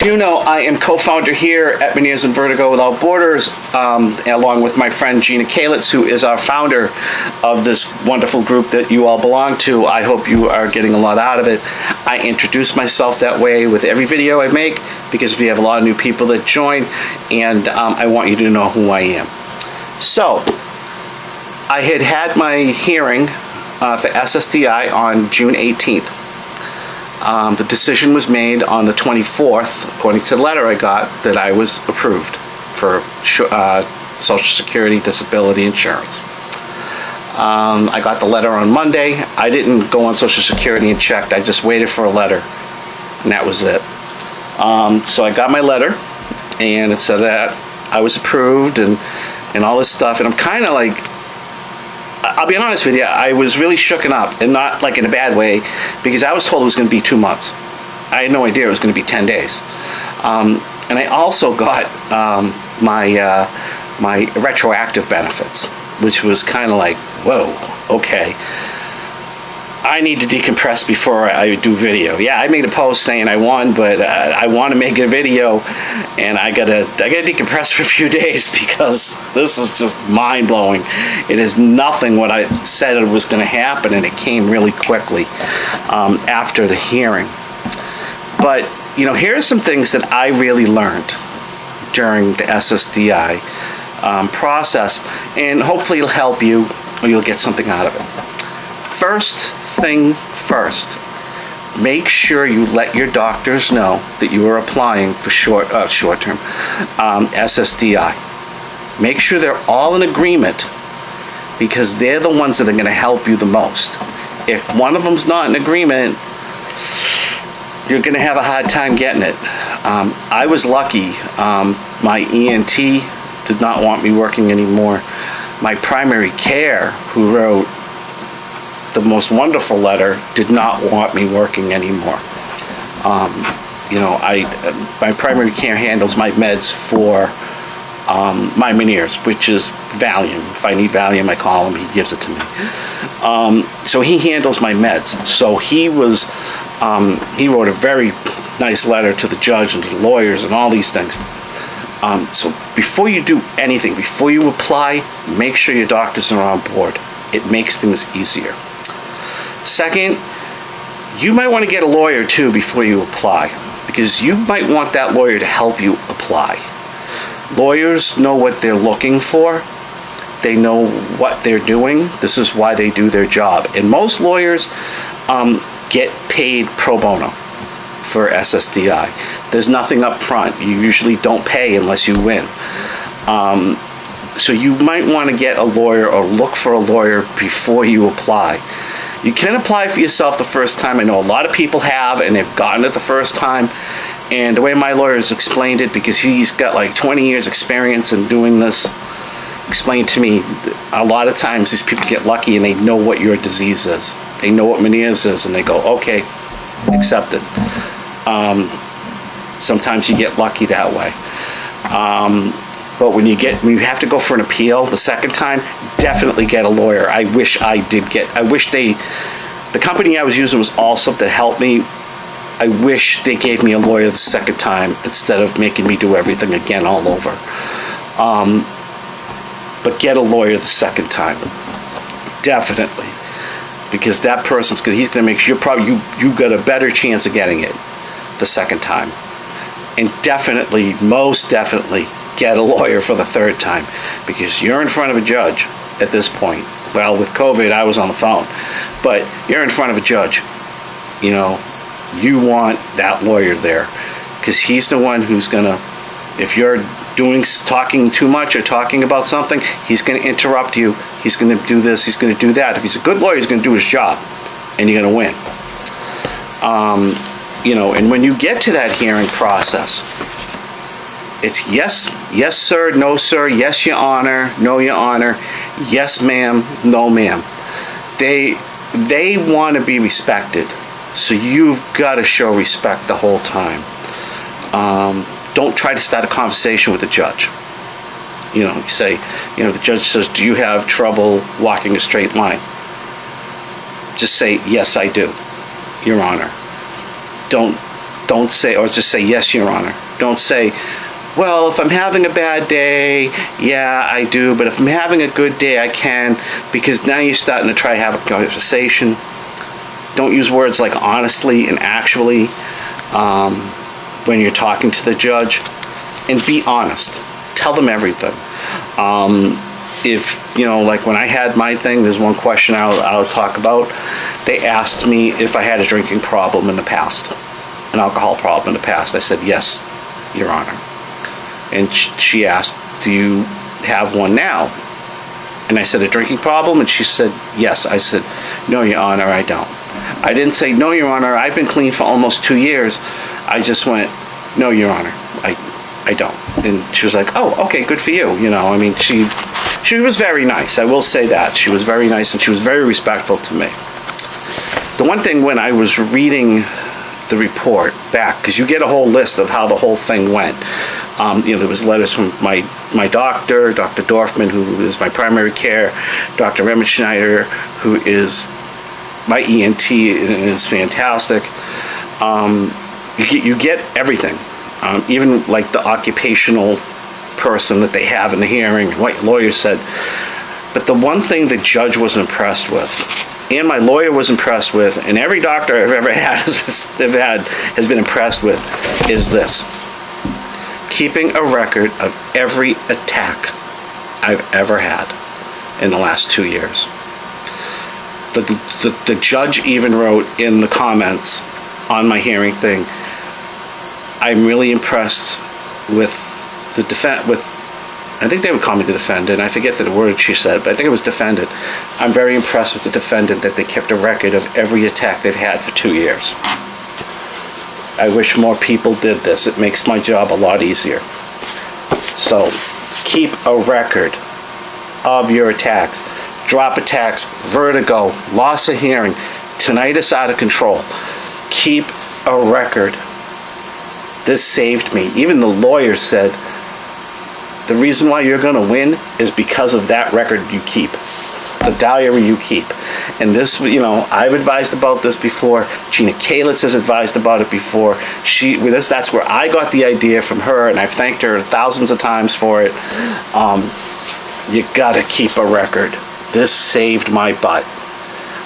you know, I am co-founder here at Meniere and Vertigo Without Borders, along with my friend Gina Kalitz, who is our founder of this wonderful group that you all belong to. I hope you are getting a lot out of it. I introduce myself that way with every video I make because we have a lot of new people that join, and I want you to know who I am. So, I had my hearing for SSDI on June 18th. The decision was made on the 24th, according to the letter I got, that I was approved for Social Security Disability Insurance. I got the letter on Monday. I didn't go on Social Security and checked. I just waited for a letter, and that was it. So I got my letter, and it said that I was approved and all this stuff, and I'm kind of like, I'll be honest with you, I was really shooken up, and not like in a bad way, because I was told it was going to be 2 months. I had no idea it was going to be 10 days. And I also got my retroactive benefits, which was kind of like, whoa, okay. I need to decompress before I do video. Yeah, I made a post saying I won, but I want to make a video, and I gotta decompress for a few days because this is just mind-blowing. It is nothing what I said it was going to happen, and it came really quickly after the hearing. But, you know, here are some things that I really learned during the SSDI process, and hopefully it'll help you or you'll get something out of it. First thing first, make sure you let your doctors know that you are applying for short-term SSDI. Make sure they're all in agreement, because they're the ones that are going to help you the most. If one of them's not in agreement, you're going to have a hard time getting it. I was lucky. My ENT did not want me working anymore. My primary care, who wrote the most wonderful letter, did not want me working anymore. You know, my primary care handles my meds for my Meniere's, which is Valium. If I need Valium, I call him, he gives it to me. So he handles my meds. So he wrote a very nice letter to the judge and to the lawyers and all these things. So before you do anything, before you apply, make sure your doctors are on board. It makes things easier. Second, you might want to get a lawyer too before you apply, because you might want that lawyer to help you apply. Lawyers know what they're looking for. They know what they're doing. This is why they do their job. And most lawyers get paid pro bono for SSDI. There's nothing up front. You usually don't pay unless you win. So you might want to get a lawyer or look for a lawyer before you apply. You can apply for yourself the first time. I know a lot of people have, and they've gotten it the first time. And the way my lawyer has explained it, because he's got like 20 years experience in doing this, explained to me, a lot of times these people get lucky and they know what your disease is. They know what Meniere's is, and they go, okay, accept it. Sometimes you get lucky that way. But when you have to go for an appeal the second time, definitely get a lawyer. I wish the company I was using was awesome to help me. I wish they gave me a lawyer the second time instead of making me do everything again all over. But get a lawyer the second time, definitely, because that person's he's gonna make sure you got a better chance of getting it the second time. And definitely, most definitely, get a lawyer for the third time, because you're in front of a judge at this point. Well, with COVID, I was on the phone, but you're in front of a judge. You know, you want that lawyer there, because he's the one who's gonna, if you're talking too much or talking about something, he's gonna interrupt you. He's gonna do this, he's gonna do that. If he's a good lawyer, he's gonna do his job, and you're gonna win. You know, and when you get to that hearing process, it's yes sir, no sir, yes your honor, no your honor, yes ma'am, no ma'am. They want to be respected, so you've got to show respect the whole time. Don't try to start a conversation with the judge. You know, you say, you know, the judge says, do you have trouble walking a straight line? Just say, yes I do, your honor. Don't Don't say, or just say, yes, Your Honor. Don't say, well, if I'm having a bad day, yeah, I do, but if I'm having a good day, I can, because now you're starting to try to have a conversation. Don't use words like honestly and actually when you're talking to the judge, and be honest. Tell them everything. If, like when I had my thing, there's one question I'll talk about. They asked me if I had a drinking problem in the past, an alcohol problem in the past. I said, yes, Your Honor. And she asked, do you have one now? And I said, a drinking problem? And she said, yes. I said, no, Your Honor, I don't. I didn't say, no, Your Honor, I've been clean for almost 2 years. I just went, no, Your Honor, I don't. And she was like, oh, okay, good for you. I mean, she was very nice. I will say that. She was very nice, and she was very respectful to me. The one thing when I was reading the report back, because you get a whole list of how the whole thing went. There was letters from my doctor, Dr. Dorfman, who is my primary care, Dr. Remmenschneider, who is my ENT and is fantastic. You get everything, even like the occupational person that they have in the hearing, what lawyer said. But the one thing the judge was impressed with, and my lawyer was impressed with, and every doctor I've ever had has been impressed with, is this: keeping a record of every attack I've ever had in the last 2 years. The judge even wrote in the comments on my hearing thing, I'm really impressed with the I think they would call me the defendant. I forget the word she said, but I think it was defendant. I'm very impressed with the defendant that they kept a record of every attack they've had for 2 years. I wish more people did this. It makes my job a lot easier. So keep a record of your attacks. Drop attacks, vertigo, loss of hearing, tinnitus out of control. Keep a record. This saved me. Even the lawyer said, the reason why you're going to win is because of that record you keep, the diary you keep. And this, I've advised about this before. Gina Kalitz has advised about it before. That's where I got the idea from her, and I've thanked her thousands of times for it. You got to keep a record. This saved my butt.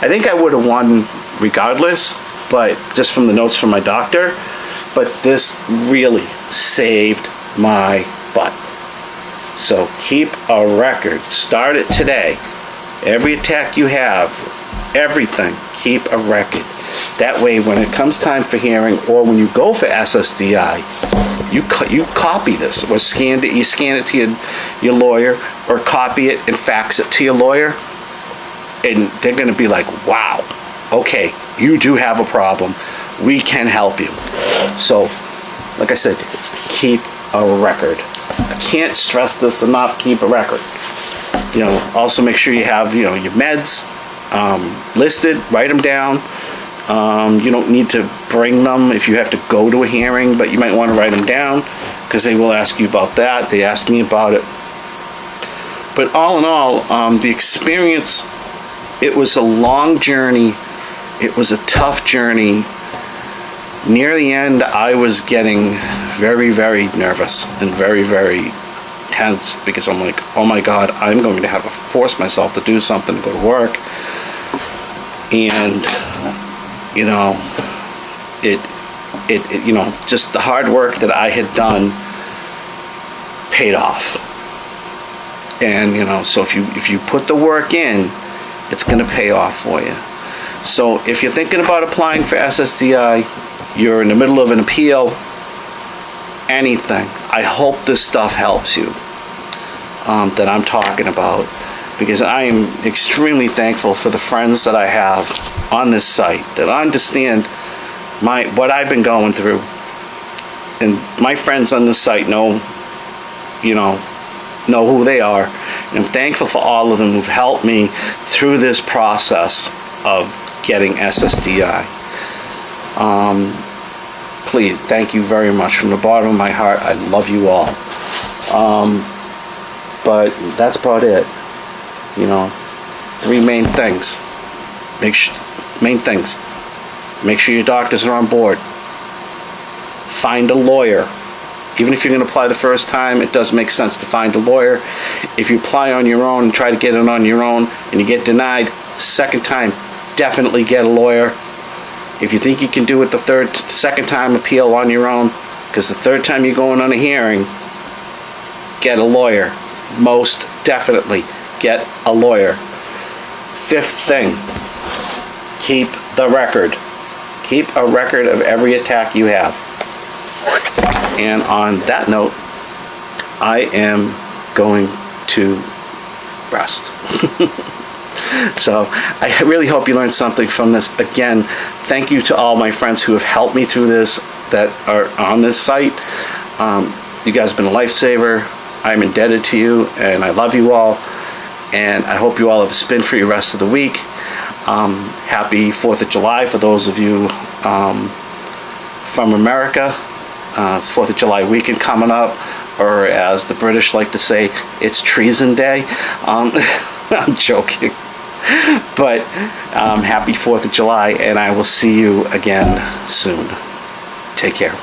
I think I would have won regardless, but just from the notes from my doctor. But this really saved my butt. So keep a record. Start it today. Every attack you have, everything, keep a record. That way, when it comes time for hearing, or when you go for SSDI, you copy this, or scan it to your lawyer, or copy it and fax it to your lawyer, and they're going to be like, wow, okay, you do have a problem. We can help you. So, like I said, keep a record. I can't stress this enough. Keep a record. Also make sure you have, your meds listed. Write them down. You don't need to bring them if you have to go to a hearing, but you might want to write them down because they will ask you about that. They asked me about it. But all in all, the experience, it was a long journey. It was a tough journey. Near the end, I was getting very, very nervous and very, very tense because I'm like, oh my God, I'm going to have to force myself to do something, to go to work. And, just the hard work that I had done paid off. And, so if you put the work in, it's going to pay off for you. So if you're thinking about applying for SSDI, you're in the middle of an appeal, anything, I hope this stuff helps you that I'm talking about, because I am extremely thankful for the friends that I have on this site that understand what I've been going through. And my friends on this site know who they are. And I'm thankful for all of them who've helped me through this process of getting SSDI. Please, thank you very much from the bottom of my heart. I love you all. But that's about it. 3 main things. Make sure your doctors are on board. find a lawyer. Even if you're going to apply the first time, it does make sense to find a lawyer. If you apply on your own and try to get it on your own and you get denied, second time, definitely get a lawyer. If you think you can do it the second time, appeal on your own, because the third time you're going on a hearing, get a lawyer. Most definitely get a lawyer. Fifth thing, keep the record. Keep a record of every attack you have. And on that note, I am going to rest. So I really hope you learned something from this. Again, thank you to all my friends who have helped me through this, that are on this site. You guys have been a lifesaver. I'm indebted to you, and I love you all. And I hope you all have a spin-free rest of the week. Happy 4th of July for those of you from America. It's 4th of July weekend coming up, or as the British like to say, it's Treason Day. I'm joking. But happy 4th of July, and I will see you again soon. Take care.